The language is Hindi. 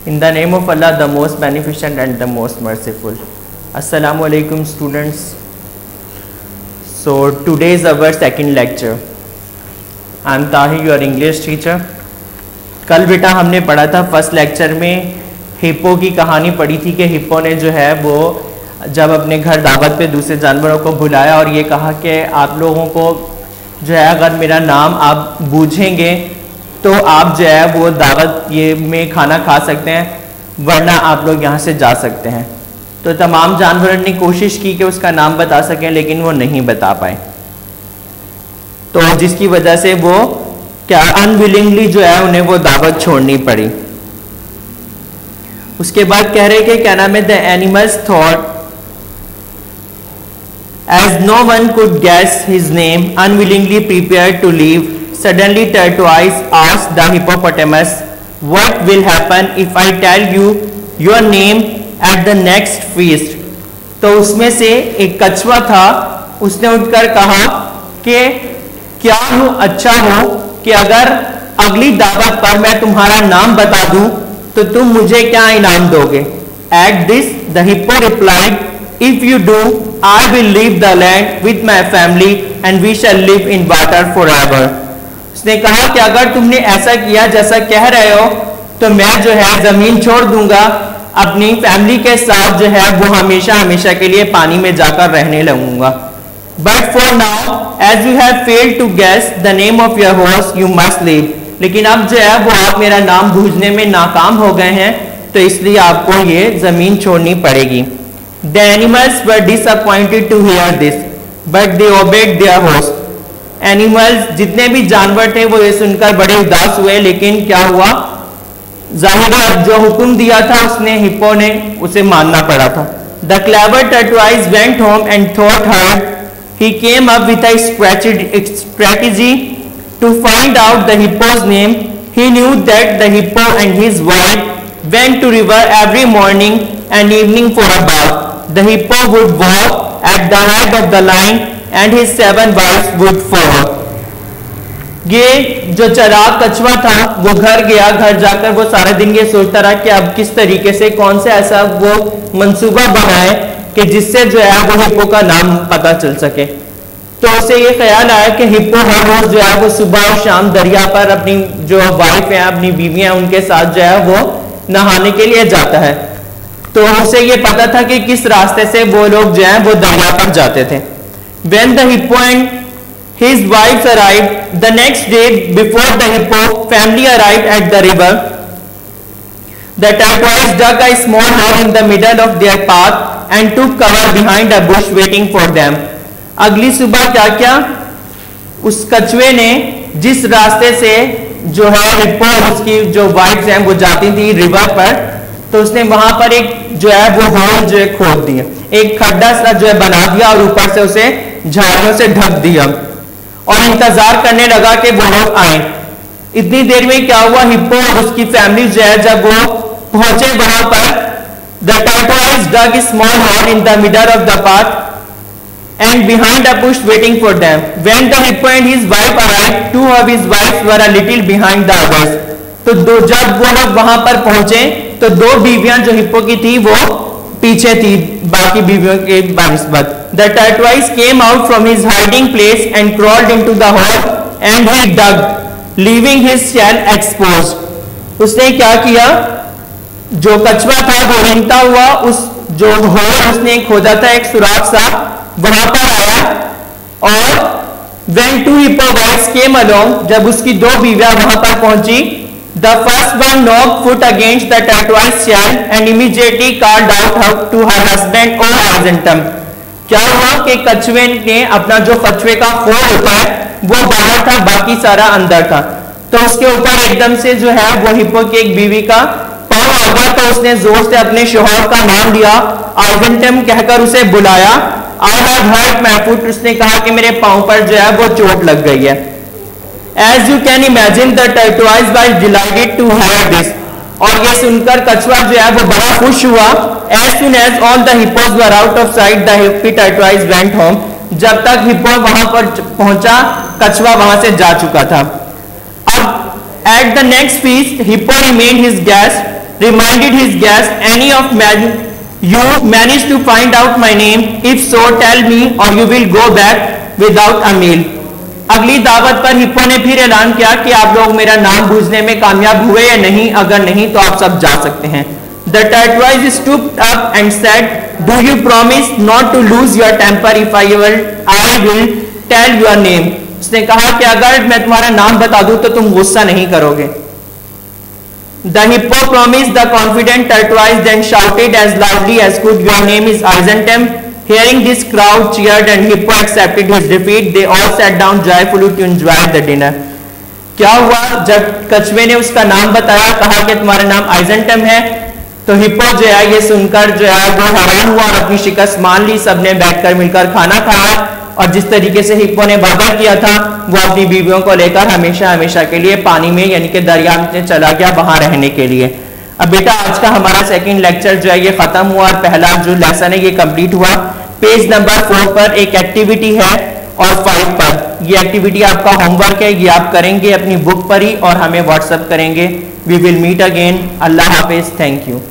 In the name of Allah, the most beneficent and the most merciful. Assalamu alaikum students. So today is our second lecture. I am Tahir, your English teacher. कल बेटा हमने पढ़ा था फर्स्ट लेक्चर में हिप्पो की कहानी पढ़ी थी कि हिप्पो ने जो है वो जब अपने घर दावत पे दूसरे जानवरों को बुलाया और ये कहा कि आप लोगों को जो है अगर मेरा नाम आप बूझेंगे तो आप जो है वो दावत ये में खाना खा सकते हैं, वरना आप लोग यहाँ से जा सकते हैं। तो तमाम जानवरों ने कोशिश की कि उसका नाम बता सकें, लेकिन वो नहीं बता पाए, तो जिसकी वजह से वो क्या अनविलिंगली जो है उन्हें वो दावत छोड़नी पड़ी। उसके बाद कह रहे कि क्या नाम है, the animals thought as no one could guess his name unwillingly prepared to leave. Suddenly tortoise asked the hippopotamus, "What will happen if I tell you your name at the next feast?" तो उसमें से एक कछुआ था, उसने उठकर कहा कि क्या हो अच्छा हो कि अगर अगली दावत पर मैं तुम्हारा नाम बता दूं तो तुम मुझे क्या इनाम दोगे। At this the hippo replied, "If you do, I will leave the land with my family and we shall live in water forever." उसने कहा कि अगर तुमने ऐसा किया जैसा कह रहे हो तो मैं जो है जमीन छोड़ दूंगा, अपनी फैमिली के साथ जो है वो हमेशा हमेशा के लिए पानी में जाकर रहने लगूंगा। But for now as you have failed to guess the name of your horse you must leave. लेकिन अब जो है वो आप मेरा नाम बूझने में नाकाम हो गए हैं, तो इसलिए आपको ये जमीन छोड़नी पड़ेगी। The animals were disappointed to hear this but they obeyed their host. Animals जितने भी जानवर थे वो ये सुनकर बड़े उदास हुए, लेकिन क्या हुआ, जाहिर है जो हुक्म दिया था उसने हिप्पो ने उसे मानना पड़ा था। The clever tortoise went home and thought hard. He came up with a strategy to find out the hippo's name. He knew that the hippo and his wife went to river every morning and evening for a bath. The hippo would walk at the head of the line and his 7 wives would follow. ये जो चराग कछुआ था वो घर गया, घर जाकर वो सारे दिन ये सोचता रहा कि अब किस तरीके से कौन से ऐसा वो मंसूबा बनाए कि जिससे जो है वो हिप्पो का नाम पता चल सके। तो उसे ये ख्याल आया कि हिप्पो हर रोज जो है वो सुबह और शाम दरिया पर अपनी जो वाइफ है, अपनी बीवियां, उनके साथ जो है वो नहाने के लिए जाता है। तो उसे ये पता था कि किस रास्ते से वो लोग जो है वो दरिया पर जाते थे। When the hippo and his wives arrived the next day, before the hippo family arrived at the river, the tortoise dug a small hole in the middle of their path and took cover behind a bush waiting for them. अगली सुबह क्या किया, उस कछुए ने जिस रास्ते से जो है हिप्पो और उसकी जो वाइफ्स हैं वो जाती थी रिवर पर, तो उसने वहां पर एक जो है वो होल जो है खोद दिया, एक खड्डा सा जो है बना दिया और ऊपर से उसे झाड़ियों से ढक दिया और इंतजार करने लगा कि वो लोग आए। इतनी देर में क्या हुआ, हिप्पो और उसकी फैमिली जो है जब वो पहुंचे वहां पर, the tortoise dug a small hole in the middle of the path and behind a bush waiting for them. When the hippo and his wife arrived, two of his wives were a little behind the others. तो जब वो लोग वहां पर पहुंचे तो दो बीवियां जो हिप्पो की थी वो पीछे थी बाकी बीवियों के बनिस्बत। The tortoise came out from his hiding place and crawled into the hole and he dug, leaving his shell exposed. उसने क्या किया, जो कछुआ था वो रेंगता हुआ उस जो होल उसने खोदा था, एक सुराख सा, वहां पर आया और when two hippo wives came along, जब उसकी दो बीवियां वहां पर पहुंची, the first one knocked foot against the tortoise shell and immediately called out to her husband, "Oh Argentum!" क्या हुआ कि कछुए ने अपना जो कछुए का खोल होता है वो बाहर था, बाकी सारा अंदर था, तो उसके ऊपर एकदम से जो है वो हिप्पो की एक बीवी का पांव आ गया, तो उसने जोर से अपने शोहर का नाम लिया, आर्जेंटम कहकर उसे बुलाया। I have hurt my foot, उसने कहा कि मेरे पांव पर जो है वो चोट लग गई है। As you can imagine the tortoise was delighted to hear this. और ये सुनकर कछुआ जो है वो बड़ा खुश हुआ। As soon as all the hippos were out of sight, the hippie tortoise went home. जब तक हिप्पो वहां पर पहुंचा, कछुआ वहां से जा चुका था। अब at the next feast, hippo remained his guest reminded his guest, any of you managed to find out my name? If so, tell me or you will go back without a meal. अगली दावत पर हिप्पो ने फिर ऐलान किया कि आप लोग मेरा नाम बूझने में कामयाब हुए या नहीं, अगर नहीं तो आप सब जा सकते हैं. The tortoise stooped up and said, do you promise not to lose your temper if I will tell your name? उसने कहा कि अगर मैं तुम्हारा नाम बता दूं तो तुम गुस्सा नहीं करोगे. The hippo promised the confident tortoise, then shouted as loudly as could, your name is Eisentem. Hearing this, crowd cheered and Hippo accepted his defeat. They all sat down joyfully to enjoy the dinner. क्या हुआ जब कछुए ने उसका नाम बताया, कहा कि तुम्हारा नाम आइजेंटम है, तो हिप्पो जो है ये सुनकर जो है वो हैरान हुआ और अपनी शिकस्त मान ली. सबने बैठकर मिलकर खाना खाया और जिस तरीके से हिप्पो ने वादा किया था वो अपनी बीवियों को लेकर हमेशा हमेशा के लिए पानी में यानी कि दरिया में चला गया वहां रहने के लिए. अब बेटा आज का हमारा सेकंड लेक्चर जो है ये खत्म हुआ और पहला जो लेसन है ये कंप्लीट हुआ. पेज नंबर 4 पर एक एक्टिविटी है और 5 पर ये एक्टिविटी आपका होमवर्क है, ये आप करेंगे अपनी बुक पर ही और हमें व्हाट्सएप करेंगे. We will meet again. अल्लाह हाफिज. Thank you.